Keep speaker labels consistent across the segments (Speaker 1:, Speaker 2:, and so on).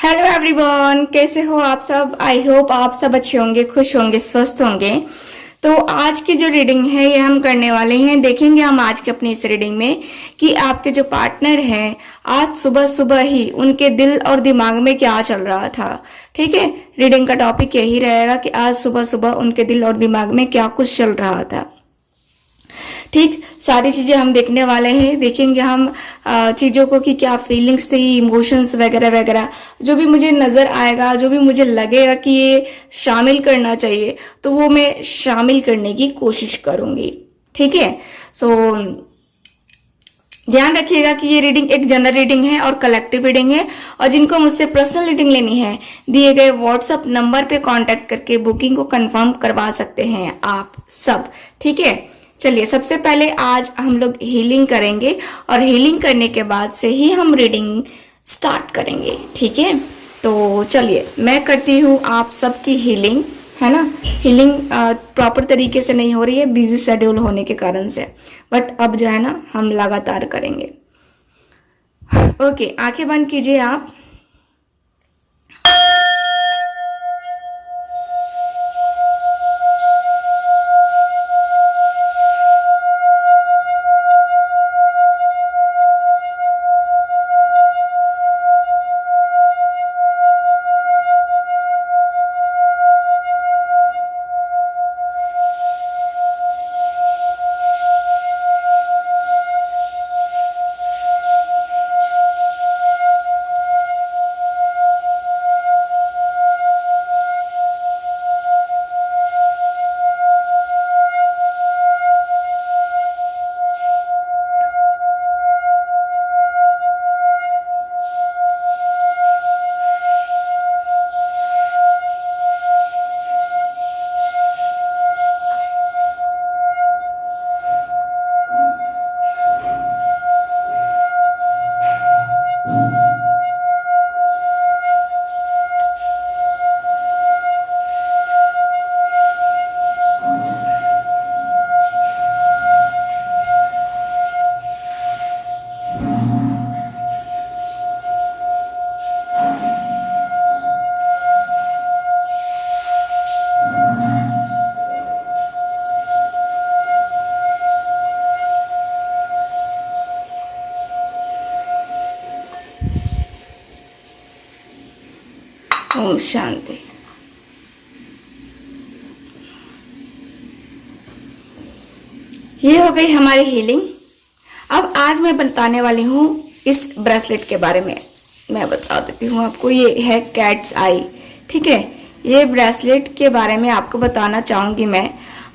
Speaker 1: Hello everyone, कैसे हो आप सब। आई होप आप सब अच्छे होंगे, खुश होंगे, स्वस्थ होंगे। तो आज की जो रीडिंग है ये हम करने वाले हैं। देखेंगे हम आज की अपनी इस रीडिंग में कि आपके जो पार्टनर हैं आज सुबह सुबह ही उनके दिल और दिमाग में क्या चल रहा था। ठीक है, रीडिंग का टॉपिक यही रहेगा कि आज सुबह सुबह उनके दिल और दिमाग में क्या कुछ चल रहा था। ठीक, सारी चीजें हम देखने वाले हैं। देखेंगे हम चीजों को कि क्या फीलिंग्स थी, इमोशंस वगैरह वगैरह, जो भी मुझे नजर आएगा, जो भी मुझे लगेगा कि ये शामिल करना चाहिए तो वो मैं शामिल करने की कोशिश करूंगी। ठीक है, सो ध्यान रखिएगा कि ये रीडिंग एक जनरल रीडिंग है और कलेक्टिव रीडिंग है। और जिनको मुझसे पर्सनल रीडिंग लेनी है दिए गए व्हाट्सएप नंबर पे कांटेक्ट करके बुकिंग को कंफर्म करवा सकते हैं आप सब। ठीक है, चलिए सबसे पहले आज हम लोग हीलिंग करेंगे और हीलिंग करने के बाद से ही हम रीडिंग स्टार्ट करेंगे। ठीक है, तो चलिए मैं करती हूँ आप सबकी हीलिंग, है ना। हीलिंग प्रॉपर तरीके से नहीं हो रही है बिजी शेड्यूल होने के कारण से, बट अब जो है ना हम लगातार करेंगे। ओके, आंखें बंद कीजिए आप। ओम शांति। ये हो गई हमारी हीलिंग। अब आज मैं बताने वाली हूँ इस ब्रेसलेट के बारे में। मैं बता देती हूँ आपको, ये है कैट्स आई। ठीक है, ये ब्रेसलेट के बारे में आपको बताना चाहूंगी मैं।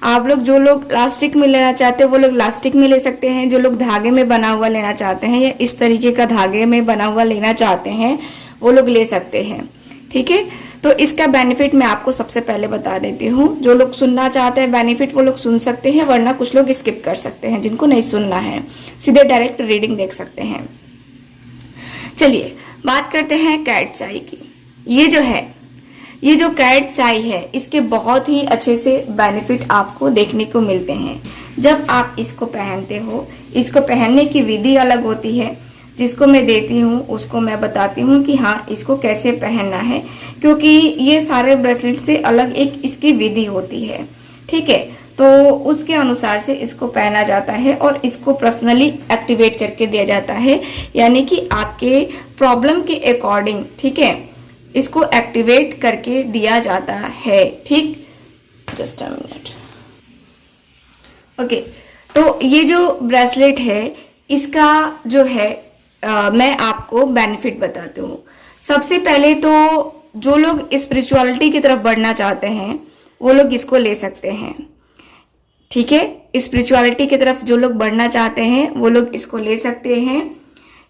Speaker 1: आप लोग जो लोग इलास्टिक में लेना चाहते हैं वो लोग इलास्टिक में ले सकते हैं। जो लोग धागे में बना हुआ लेना चाहते हैं या इस तरीके का धागे में बना हुआ लेना चाहते हैं वो लोग ले सकते हैं। ठीक है, तो इसका बेनिफिट मैं आपको सबसे पहले बता देती हूँ। जो लोग सुनना चाहते हैं बेनिफिट वो लोग सुन सकते हैं, वरना कुछ लोग स्किप कर सकते हैं। जिनको नहीं सुनना है सीधे डायरेक्ट रीडिंग देख सकते हैं। चलिए बात करते हैं कैट्स आई की। ये जो कैट्स आई है इसके बहुत ही अच्छे से बेनिफिट आपको देखने को मिलते हैं जब आप इसको पहनते हो। इसको पहनने की विधि अलग होती है। जिसको मैं देती हूँ उसको मैं बताती हूँ कि हाँ इसको कैसे पहनना है, क्योंकि ये सारे ब्रेसलेट से अलग एक इसकी विधि होती है। ठीक है, तो उसके अनुसार से इसको पहना जाता है और इसको पर्सनली एक्टिवेट करके दिया जाता है, यानी कि आपके प्रॉब्लम के अकॉर्डिंग। ठीक है, इसको एक्टिवेट करके दिया जाता है। ठीक, जस्ट अ मिनट। ओके, तो ये जो ब्रेसलेट है इसका जो है मैं आपको बेनिफिट बताती हूँ। सबसे पहले तो जो लोग स्पिरिचुअलिटी की तरफ बढ़ना चाहते हैं वो लोग इसको ले सकते हैं। ठीक है, स्पिरिचुअलिटी की तरफ जो लोग बढ़ना चाहते हैं वो लोग इसको ले सकते हैं।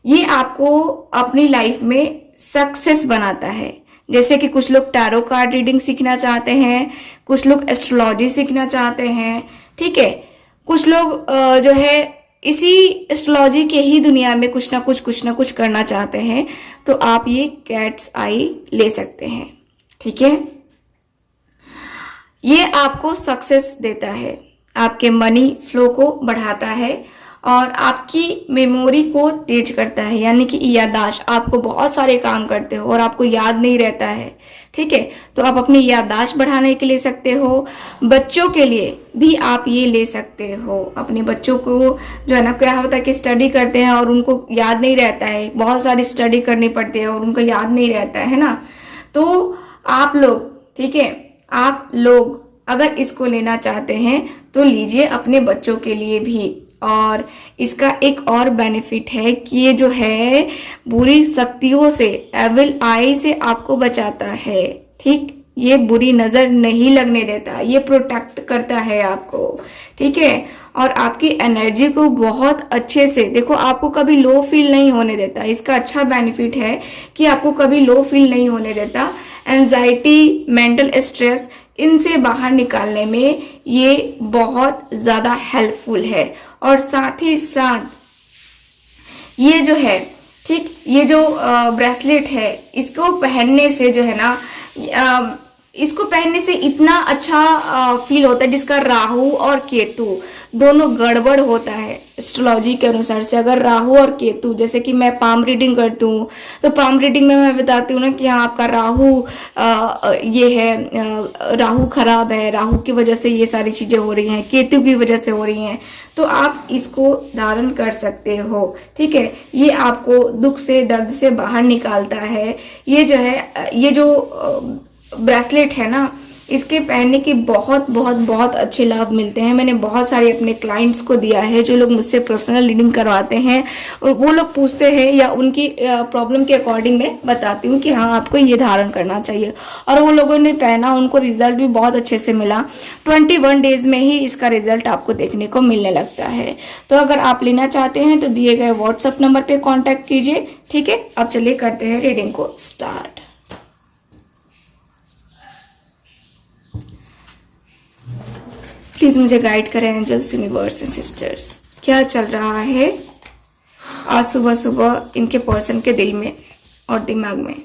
Speaker 1: ये आपको अपनी लाइफ में सक्सेस बनाता है। जैसे कि कुछ लोग टैरो कार्ड रीडिंग सीखना चाहते हैं, कुछ लोग एस्ट्रोलॉजी सीखना चाहते हैं। ठीक है, कुछ लोग जो है इसी एस्ट्रोलॉजी के ही दुनिया में कुछ ना कुछ करना चाहते हैं, तो आप ये कैट्स आई ले सकते हैं। ठीक है, ये आपको सक्सेस देता है, आपके मनी फ्लो को बढ़ाता है और आपकी मेमोरी को तेज करता है, यानी कि याददाश्त। आपको बहुत सारे काम करते हो और आपको याद नहीं रहता है, ठीक है, तो आप अपनी याददाश्त बढ़ाने के लिए सकते हो। बच्चों के लिए भी आप ये ले सकते हो। अपने बच्चों को जो है ना, क्या होता है कि स्टडी करते हैं और उनको याद नहीं रहता है, बहुत सारी स्टडी करनी पड़ती है और उनको याद नहीं रहता है ना। तो आप लोग, ठीक है, आप लोग अगर इसको लेना चाहते हैं तो लीजिए अपने बच्चों के लिए भी। और इसका एक और बेनिफिट है कि ये जो है बुरी शक्तियों से, एविल आई से आपको बचाता है, ठीक, ये बुरी नजर नहीं लगने देता, ये प्रोटेक्ट करता है आपको, ठीक है। और आपकी एनर्जी को बहुत अच्छे से, देखो, आपको कभी लो फील नहीं होने देता। इसका अच्छा बेनिफिट है कि आपको कभी लो फील नहीं होने देता। एंजाइटी, मेंटल स्ट्रेस, इनसे बाहर निकालने में ये बहुत ज़्यादा हेल्पफुल है। और साथ ही साथ ये जो है, ठीक, ये जो ब्रेसलेट है, इसको पहनने से जो है ना, इसको पहनने से इतना अच्छा फील होता है, जिसका राहु और केतु दोनों गड़बड़ होता है एस्ट्रोलॉजी के अनुसार से। अगर राहु और केतु, जैसे कि मैं पाम रीडिंग करती हूँ, तो पाम रीडिंग में मैं बताती हूँ ना कि हाँ, आपका राहु ये है, राहु खराब है, राहु की वजह से ये सारी चीजें हो रही हैं, केतु की वजह से हो रही हैं, तो आप इसको धारण कर सकते हो, ठीक है। ये आपको दुख से, दर्द से बाहर निकालता है। ये जो है, ये जो ब्रेसलेट है ना, इसके पहनने के बहुत बहुत बहुत अच्छे लाभ मिलते हैं। मैंने बहुत सारे अपने क्लाइंट्स को दिया है, जो लोग मुझसे पर्सनल रीडिंग करवाते हैं, और वो लोग पूछते हैं या उनकी प्रॉब्लम के अकॉर्डिंग मैं बताती हूँ कि हाँ, आपको ये धारण करना चाहिए। और वो लोगों ने पहना, उनको रिजल्ट भी बहुत अच्छे से मिला। 21 डेज में ही इसका रिजल्ट आपको देखने को मिलने लगता है। तो अगर आप लेना चाहते हैं तो दिए गए व्हाट्सएप नंबर पर कॉन्टैक्ट कीजिए, ठीक है। अब चलिए करते हैं रीडिंग को स्टार्ट। प्लीज मुझे गाइड करें एंजल्स, यूनिवर्स एंड सिस्टर्स, क्या चल रहा है आज सुबह सुबह इनके पर्सन के दिल में और दिमाग में।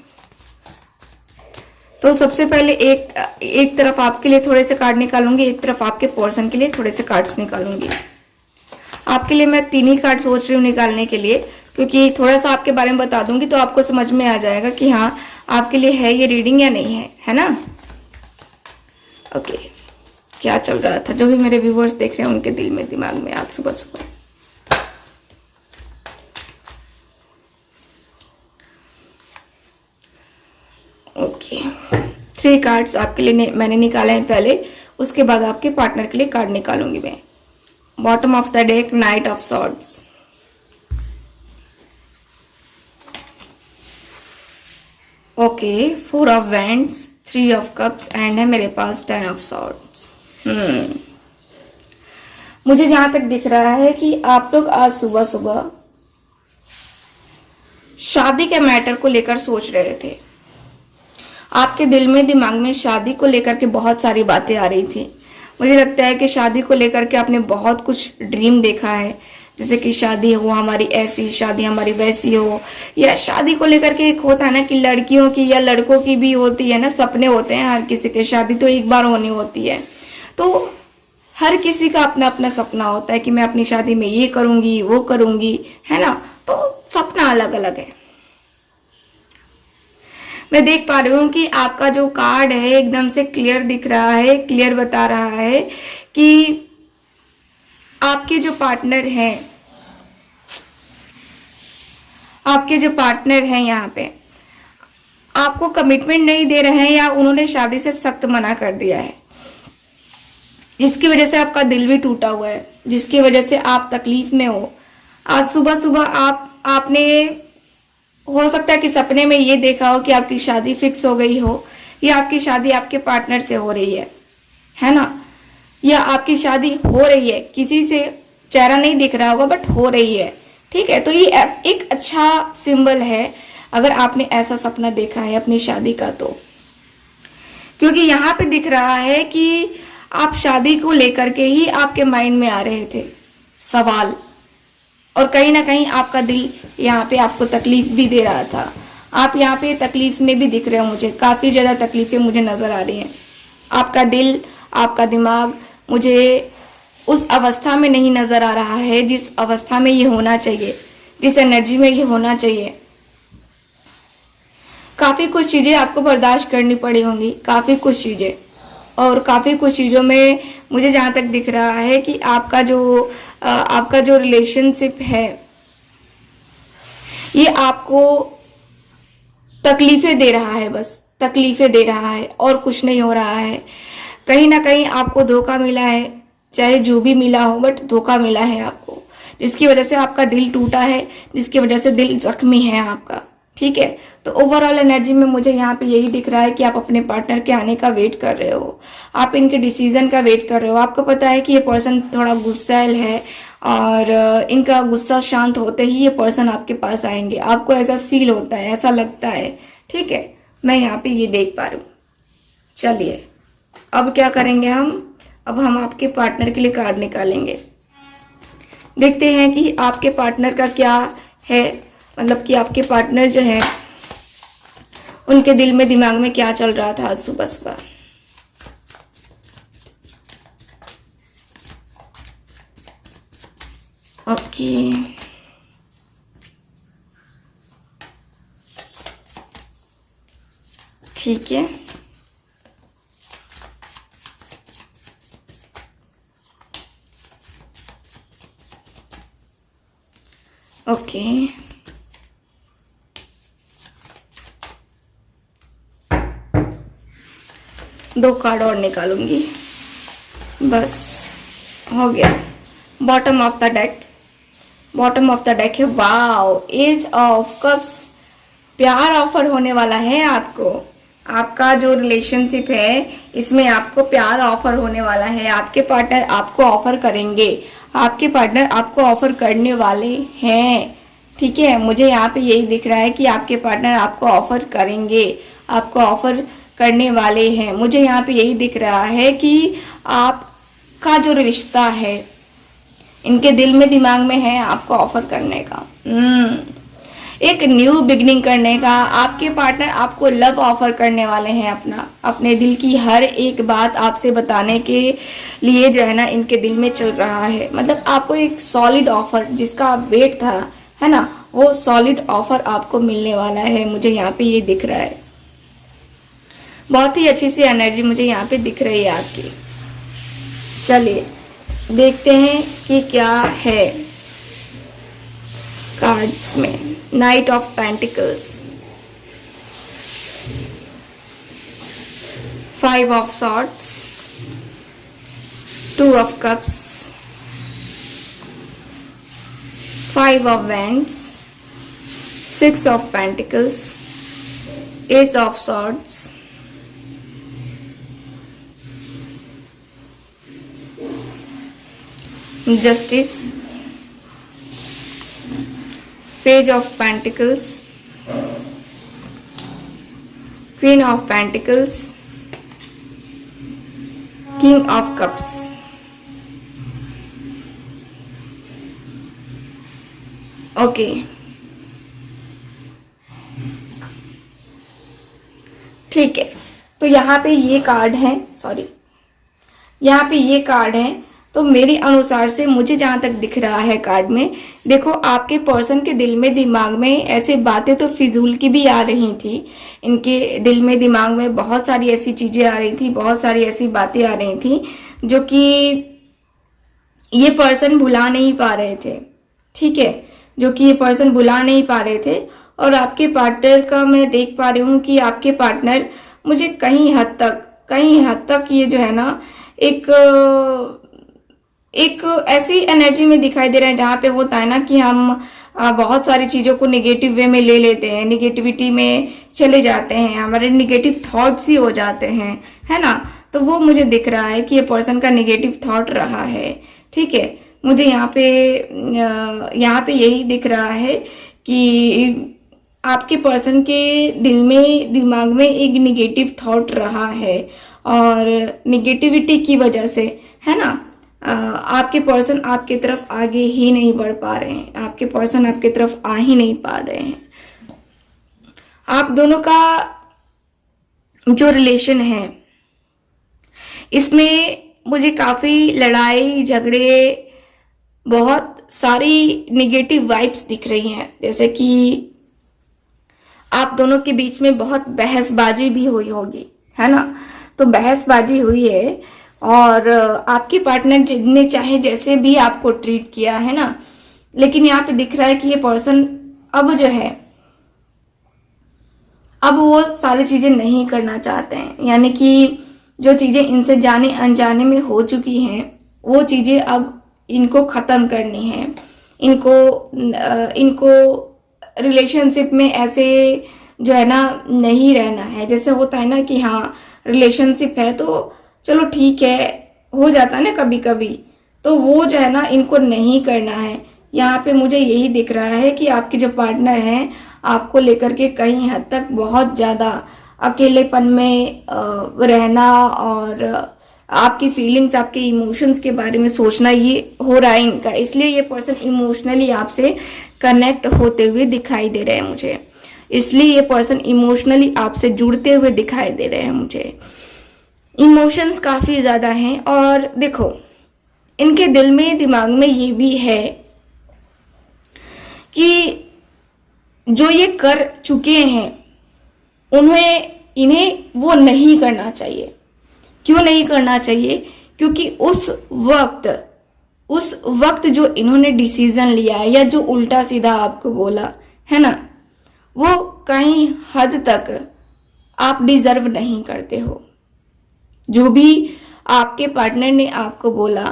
Speaker 1: तो सबसे पहले एक तरफ आपके लिए थोड़े से कार्ड निकालूंगी, एक तरफ आपके पर्सन के लिए थोड़े से कार्ड्स निकालूंगी। आपके लिए मैं 3 ही कार्ड सोच रही हूँ निकालने के लिए, क्योंकि थोड़ा सा आपके बारे में बता दूंगी तो आपको समझ में आ जाएगा कि हाँ, आपके लिए है ये रीडिंग या नहीं है ना। ओके, क्या चल रहा था, जो भी मेरे व्यूवर्स देख रहे हैं उनके दिल में, दिमाग में आज सुबह सुबह। ओके, 3 कार्ड्स आपके लिए मैंने निकाले हैं पहले, उसके बाद आपके पार्टनर के लिए कार्ड निकालूंगी मैं। Bottom of the deck, night of swords, okay, 4 of wands, 3 of cups, and है मेरे पास 10 ऑफ सॉर्ड्स। मुझे जहां तक दिख रहा है कि आप लोग आज सुबह सुबह शादी के मैटर को लेकर सोच रहे थे। आपके दिल में, दिमाग में शादी को लेकर के बहुत सारी बातें आ रही थी। मुझे लगता है कि शादी को लेकर के आपने बहुत कुछ ड्रीम देखा है, जैसे कि शादी हो हमारी ऐसी, शादी हमारी वैसी हो, या शादी को लेकर के एक होता है ना कि लड़कियों की या लड़कों की भी होती है ना, सपने होते हैं हर किसी के, शादी तो एक बार होनी होती है। तो हर किसी का अपना अपना सपना होता है कि मैं अपनी शादी में ये करूंगी, वो करूंगी, है ना। तो सपना अलग अलग है। मैं देख पा रही हूँ कि आपका जो कार्ड है एकदम से क्लियर दिख रहा है, क्लियर बता रहा है कि आपके जो पार्टनर हैं, आपके जो पार्टनर हैं यहाँ पे आपको कमिटमेंट नहीं दे रहे हैं, या उन्होंने शादी से सख्त मना कर दिया है, जिसकी वजह से आपका दिल भी टूटा हुआ है, जिसकी वजह से आप तकलीफ में हो। आज सुबह सुबह आपने हो सकता है कि सपने में ये देखा हो कि आपकी शादी फिक्स हो गई हो, या आपकी शादी आपके पार्टनर से हो रही है ना, या आपकी शादी हो रही है, किसी से चेहरा नहीं दिख रहा होगा बट हो रही है, ठीक है। तो ये एक अच्छा सिंबल है अगर आपने ऐसा सपना देखा है अपनी शादी का, तो क्योंकि यहाँ पे दिख रहा है कि आप शादी को लेकर के ही आपके माइंड में आ रहे थे सवाल, और कहीं ना कहीं आपका दिल यहाँ पे आपको तकलीफ भी दे रहा था। आप यहाँ पे तकलीफ में भी दिख रहे हो, मुझे काफी ज्यादा तकलीफें मुझे नजर आ रही हैं। आपका दिल, आपका दिमाग मुझे उस अवस्था में नहीं नजर आ रहा है जिस अवस्था में ये होना चाहिए, जिस एनर्जी में ये होना चाहिए। काफ़ी कुछ चीज़ें आपको बर्दाश्त करनी पड़ी होंगी, काफ़ी कुछ चीज़ें, और काफ़ी कुछ चीज़ों में मुझे जहाँ तक दिख रहा है कि आपका जो रिलेशनशिप है ये आपको तकलीफ़ें दे रहा है, बस तकलीफ़ें दे रहा है और कुछ नहीं हो रहा है। कहीं ना कहीं आपको धोखा मिला है, चाहे जो भी मिला हो, बट धोखा मिला है आपको, जिसकी वजह से आपका दिल टूटा है, जिसकी वजह से दिल जख्मी है आपका। ठीक है, तो ओवरऑल एनर्जी में मुझे यहाँ पे यही दिख रहा है कि आप अपने पार्टनर के आने का वेट कर रहे हो, आप इनके डिसीजन का वेट कर रहे हो। आपको पता है कि ये पर्सन थोड़ा गुस्सैल है और इनका गुस्सा शांत होते ही ये पर्सन आपके पास आएंगे, आपको ऐसा फील होता है, ऐसा लगता है। ठीक है, मैं यहाँ पे ये देख पा रही हूँ। चलिए अब क्या करेंगे अब हम आपके पार्टनर के लिए कार्ड निकालेंगे, देखते हैं कि आपके पार्टनर का क्या है, मतलब कि आपके पार्टनर जो है उनके दिल में दिमाग में क्या चल रहा था आज सुबह सुबह। ओके, ठीक है, ओके, 2 कार्ड और निकालूंगी, बस हो गया। Bottom of the deck, bottom of the deck है, वाओ, एज ऑफ कप्स। प्यार ऑफर होने वाला है आपको, आपका जो रिलेशनशिप है इसमें आपको प्यार ऑफर होने वाला है। आपके पार्टनर आपको ऑफर करेंगे, आपके पार्टनर आपको ऑफर करने वाले हैं। ठीक है, मुझे यहाँ पे यही दिख रहा है कि आपके पार्टनर आपको ऑफर करेंगे, आपको ऑफर करने वाले हैं। मुझे यहाँ पे यही दिख रहा है कि आपका जो रिश्ता है इनके दिल में दिमाग में है आपको ऑफर करने का, एक न्यू बिगनिंग करने का। आपके पार्टनर आपको लव ऑफर करने वाले हैं, अपने दिल की हर एक बात आपसे बताने के लिए जो है ना इनके दिल में चल रहा है। मतलब आपको एक सॉलिड ऑफर जिसका वेट था, है ना, वो सॉलिड ऑफर आपको मिलने वाला है। मुझे यहाँ पे ये दिख रहा है, बहुत ही अच्छी सी एनर्जी मुझे यहाँ पे दिख रही है आपकी। चलिए देखते हैं कि क्या है कार्ड्स में। Night of pentacles, 5 of swords, 2 of cups, 5 of wands, 6 of pentacles, S of swords, justice, page of pentacles, queen of pentacles, king of cups. Okay, ठीक है, तो यहाँ पे ये कार्ड है, सॉरी, यहाँ पे ये कार्ड है। तो मेरे अनुसार से मुझे जहाँ तक दिख रहा है कार्ड में, देखो आपके पर्सन के दिल में दिमाग में ऐसे बातें तो फिजूल की भी आ रही थी। इनके दिल में दिमाग में बहुत सारी ऐसी चीज़ें आ रही थी, बहुत सारी ऐसी बातें आ रही थी जो कि ये पर्सन भुला नहीं पा रहे थे। ठीक है, जो कि ये पर्सन भुला नहीं पा रहे थे। और आपके पार्टनर का मैं देख पा रही हूँ कि आपके पार्टनर मुझे कहीं हद तक ये जो है ना एक ऐसी एनर्जी में दिखाई दे रहा है जहाँ पे होता है ना कि हम बहुत सारी चीज़ों को निगेटिव वे में ले लेते हैं, निगेटिविटी में चले जाते हैं, हमारे निगेटिव थॉट्स ही हो जाते हैं, है ना। तो वो मुझे दिख रहा है कि ये पर्सन का निगेटिव थॉट रहा है। ठीक है, मुझे यहाँ पे यही दिख रहा है कि आपके पर्सन के दिल में दिमाग में एक निगेटिव थॉट रहा है और निगेटिविटी की वजह से, है ना, आपके पर्सन आपके तरफ आगे ही नहीं बढ़ पा रहे हैं, आपके पर्सन आपके तरफ आ ही नहीं पा रहे हैं। आप दोनों का जो रिलेशन है इसमें मुझे काफ़ी लड़ाई झगड़े, बहुत सारी निगेटिव वाइब्स दिख रही हैं, जैसे कि आप दोनों के बीच में बहुत बहसबाजी भी हुई होगी, है ना। तो बहसबाजी हुई है और आपके पार्टनर ने चाहे जैसे भी आपको ट्रीट किया है ना, लेकिन यहाँ पे दिख रहा है कि ये पर्सन अब जो है, अब वो सारी चीजें नहीं करना चाहते हैं। यानी कि जो चीजें इनसे जाने अनजाने में हो चुकी हैं, वो चीजें अब इनको खत्म करनी है। इनको रिलेशनशिप में ऐसे जो है ना नहीं रहना है। जैसे होता है ना कि हाँ रिलेशनशिप है तो चलो ठीक है, हो जाता है ना कभी कभी, तो वो जो है ना इनको नहीं करना है। यहाँ पे मुझे यही दिख रहा है कि आपके जो पार्टनर हैं आपको लेकर के कहीं हद तक बहुत ज़्यादा अकेलेपन में रहना और आपकी फीलिंग्स, आपके इमोशंस के बारे में सोचना, ये हो रहा है इनका। इसलिए ये पर्सन इमोशनली आपसे कनेक्ट होते हुए दिखाई दे रहे हैं मुझे। इसलिए ये पर्सन इमोशनली आपसे जुड़ते हुए दिखाई दे रहे हैं मुझे। इमोशंस काफ़ी ज़्यादा हैं और देखो इनके दिल में दिमाग में ये भी है कि जो ये कर चुके हैं इन्हें वो नहीं करना चाहिए। क्यों नहीं करना चाहिए? क्योंकि उस वक्त जो इन्होंने डिसीजन लिया या जो उल्टा सीधा आपको बोला है ना, वो कहीं हद तक आप डिजर्व नहीं करते हो। जो भी आपके पार्टनर ने आपको बोला,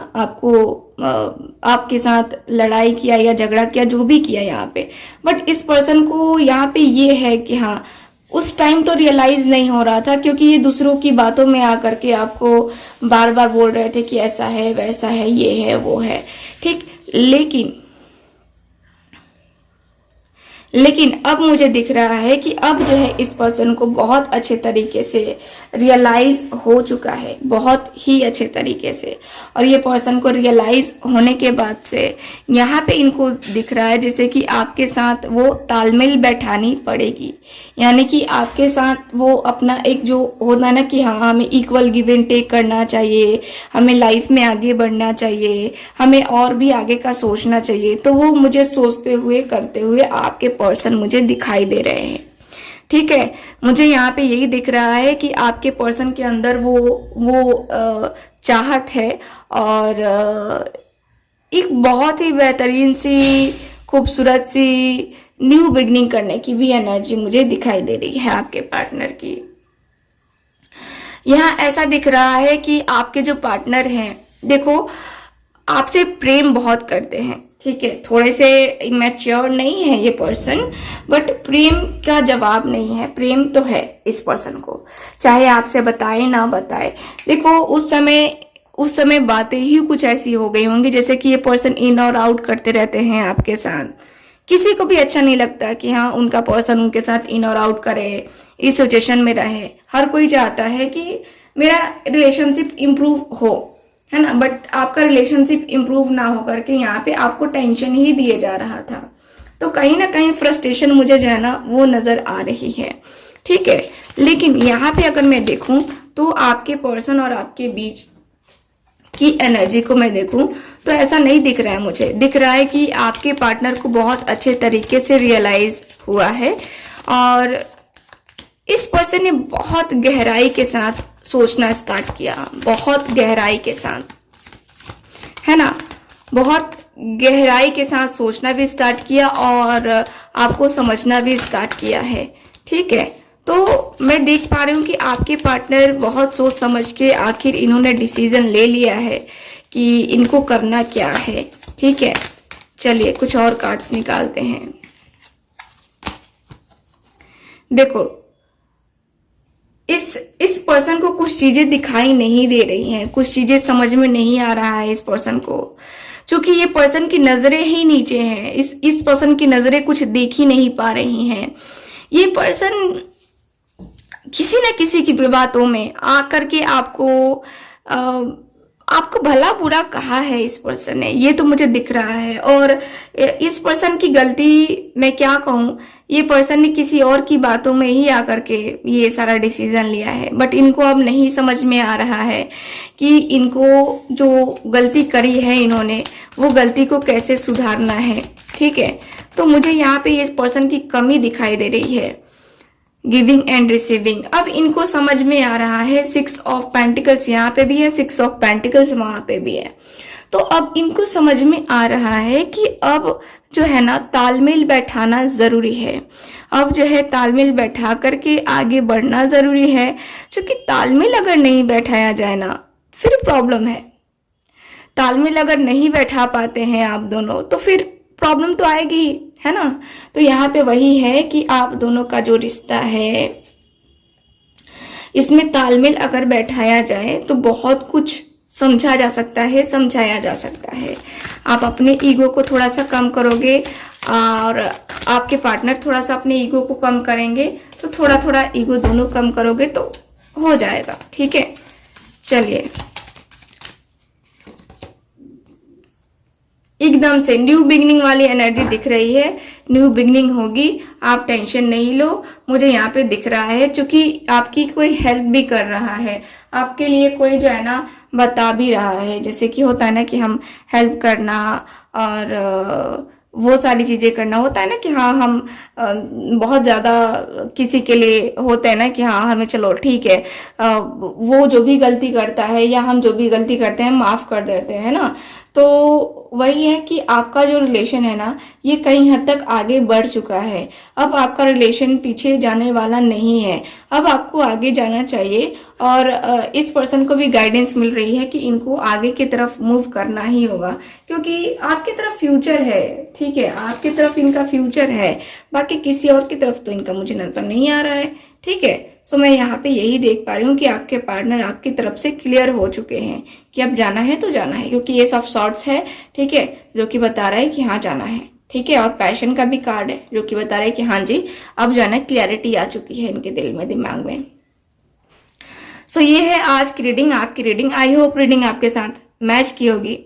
Speaker 1: आपके साथ लड़ाई किया या झगड़ा किया, जो भी किया यहाँ पे, बट इस पर्सन को यहाँ पे ये है कि हाँ उस टाइम तो रियलाइज नहीं हो रहा था, क्योंकि ये दूसरों की बातों में आकर के आपको बार बार बोल रहे थे कि ऐसा है वैसा है, ये है वो है, ठीक। लेकिन अब मुझे दिख रहा है कि अब जो है इस पर्सन को बहुत अच्छे तरीके से रियलाइज हो चुका है, बहुत ही अच्छे तरीके से। और ये पर्सन को रियलाइज होने के बाद से यहाँ पे इनको दिख रहा है जैसे कि आपके साथ वो तालमेल बैठानी पड़ेगी। यानी कि आपके साथ वो अपना एक जो होता है ना कि हाँ हमें इक्वल गिव एंड टेक करना चाहिए, हमें लाइफ में आगे बढ़ना चाहिए, हमें और भी आगे का सोचना चाहिए, तो वो मुझे सोचते हुए करते हुए आपके पर्सन मुझे दिखाई दे रहे हैं, ठीक है। मुझे यहाँ पे यही दिख रहा है कि आपके पर्सन के अंदर वो चाहत है और एक बहुत ही बेहतरीन सी खूबसूरत सी न्यू बिगनिंग करने की भी एनर्जी मुझे दिखाई दे रही है आपके पार्टनर की। यहाँ ऐसा दिख रहा है कि आपके जो पार्टनर हैं, देखो आपसे प्रेम बहुत करते हैं, ठीक है। थोड़े से इमेच्योर नहीं है ये पर्सन, बट प्रेम का जवाब नहीं है। प्रेम तो है इस पर्सन को, चाहे आपसे बताए ना बताए। देखो उस समय बातें ही कुछ ऐसी हो गई होंगी जैसे कि ये पर्सन इन और आउट करते रहते हैं आपके साथ। किसी को भी अच्छा नहीं लगता कि हाँ उनका पर्सन उनके साथ इन और आउट करे, इस सिचुएशन में रहे। हर कोई चाहता है कि मेरा रिलेशनशिप इम्प्रूव हो, है ना, बट आपका रिलेशनशिप इम्प्रूव ना हो करके यहाँ पे आपको टेंशन ही दिए जा रहा था। तो कहीं ना कहीं फ्रस्ट्रेशन मुझे जो है ना वो नजर आ रही है, ठीक है। लेकिन यहाँ पे अगर मैं देखूं तो आपके पर्सन और आपके बीच की एनर्जी को मैं देखूं तो ऐसा नहीं दिख रहा है। मुझे दिख रहा है कि आपके पार्टनर को बहुत अच्छे तरीके से रियलाइज हुआ है और इस पर्सन ने बहुत गहराई के साथ सोचना स्टार्ट किया, बहुत गहराई के साथ, है ना, बहुत गहराई के साथ सोचना भी स्टार्ट किया और आपको समझना भी स्टार्ट किया है, ठीक है। तो मैं देख पा रही हूँ कि आपके पार्टनर बहुत सोच समझ के आखिर इन्होंने डिसीजन ले लिया है कि इनको करना क्या है, ठीक है। चलिए कुछ और कार्ड्स निकालते हैं। देखो इस पर्सन को कुछ चीजें दिखाई नहीं दे रही हैं, कुछ चीजें समझ में नहीं आ रहा है इस पर्सन को, क्योंकि ये पर्सन की नजरें ही नीचे हैं। इस पर्सन की नजरें कुछ देख ही नहीं पा रही हैं। ये पर्सन किसी न किसी की बातों में आकर के आपको भला बुरा कहा है इस पर्सन ने, ये तो मुझे दिख रहा है। और इस पर्सन की गलती मैं क्या कहूँ ये पर्सन ने किसी और की बातों में ही आकर के ये सारा डिसीजन लिया है, बट इनको अब नहीं समझ में आ रहा है कि इनको जो गलती करी है इन्होंने, वो गलती को कैसे सुधारना है। ठीक है, तो मुझे यहाँ पे ये पर्सन की कमी दिखाई दे रही है, गिविंग एंड रिसीविंग। अब इनको समझ में आ रहा है, 6 ऑफ पेंटिकल्स यहाँ पे भी है, 6 ऑफ पेंटिकल्स वहां पे भी है। तो अब इनको समझ में आ रहा है कि अब जो है ना तालमेल बैठाना जरूरी है। अब जो है तालमेल बैठा करके आगे बढ़ना जरूरी है, क्योंकि तालमेल अगर नहीं बैठाया जाए ना फिर प्रॉब्लम है। तालमेल अगर नहीं बैठा पाते हैं आप दोनों तो फिर प्रॉब्लम तो आएगी ही, है ना। तो यहाँ पे वही है कि आप दोनों का जो रिश्ता है इसमें तालमेल अगर बैठाया जाए तो बहुत कुछ समझा जा सकता है, समझाया जा सकता है। आप अपने ईगो को थोड़ा सा कम करोगे और आपके पार्टनर थोड़ा सा अपने ईगो को कम करेंगे, तो थोड़ा थोड़ा ईगो दोनों कम करोगे तो हो जाएगा। ठीक है, चलिए एकदम से न्यू बिगनिंग वाली एनर्जी दिख रही है, न्यू बिगनिंग होगी, आप टेंशन नहीं लो। मुझे यहाँ पे दिख रहा है क्योंकि आपकी कोई हेल्प भी कर रहा है, आपके लिए कोई जो है ना बता भी रहा है। जैसे कि होता है ना कि हम हेल्प करना और वो सारी चीजें करना, होता है ना कि हाँ हम बहुत ज्यादा किसी के लिए होते हैं ना कि हाँ हमें चलो ठीक है, वो जो भी गलती करता है या हम जो भी गलती करते हैं माफ कर देते हैं ना। तो वही है कि आपका जो रिलेशन है ना ये कई हद तक आगे बढ़ चुका है। अब आपका रिलेशन पीछे जाने वाला नहीं है, अब आपको आगे जाना चाहिए। और इस पर्सन को भी गाइडेंस मिल रही है कि इनको आगे की तरफ मूव करना ही होगा, क्योंकि आपकी तरफ फ्यूचर है। ठीक है, आपकी तरफ इनका फ्यूचर है, बाकी किसी और की तरफ तो इनका मुझे नजर नहीं आ रहा है। ठीक है, सो मैं यहाँ पे यही देख पा रही हूँ कि आपके पार्टनर आपकी तरफ से क्लियर हो चुके हैं कि अब जाना है तो जाना है, क्योंकि ये ऑफ सॉर्ट्स है। ठीक है, जो कि बता रहा है कि हाँ जाना है। ठीक है, और पैशन का भी कार्ड है जो कि बता रहा है कि हाँ जी अब जाना है, क्लियरिटी आ चुकी है इनके दिल में, दिमाग में। सो ये है आज की रीडिंग, आपकी रीडिंग। आई होप रीडिंग आपके साथ मैच की होगी।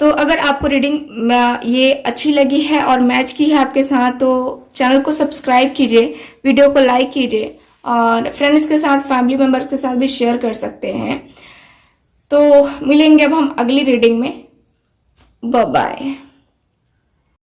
Speaker 1: तो अगर आपको रीडिंग ये अच्छी लगी है और मैच की है आपके साथ तो चैनल को सब्सक्राइब कीजिए, वीडियो को लाइक कीजिए और फ्रेंड्स के साथ, फैमिली मेंबर्स के साथ भी शेयर कर सकते हैं। तो मिलेंगे अब हम अगली रीडिंग में। Bye bye.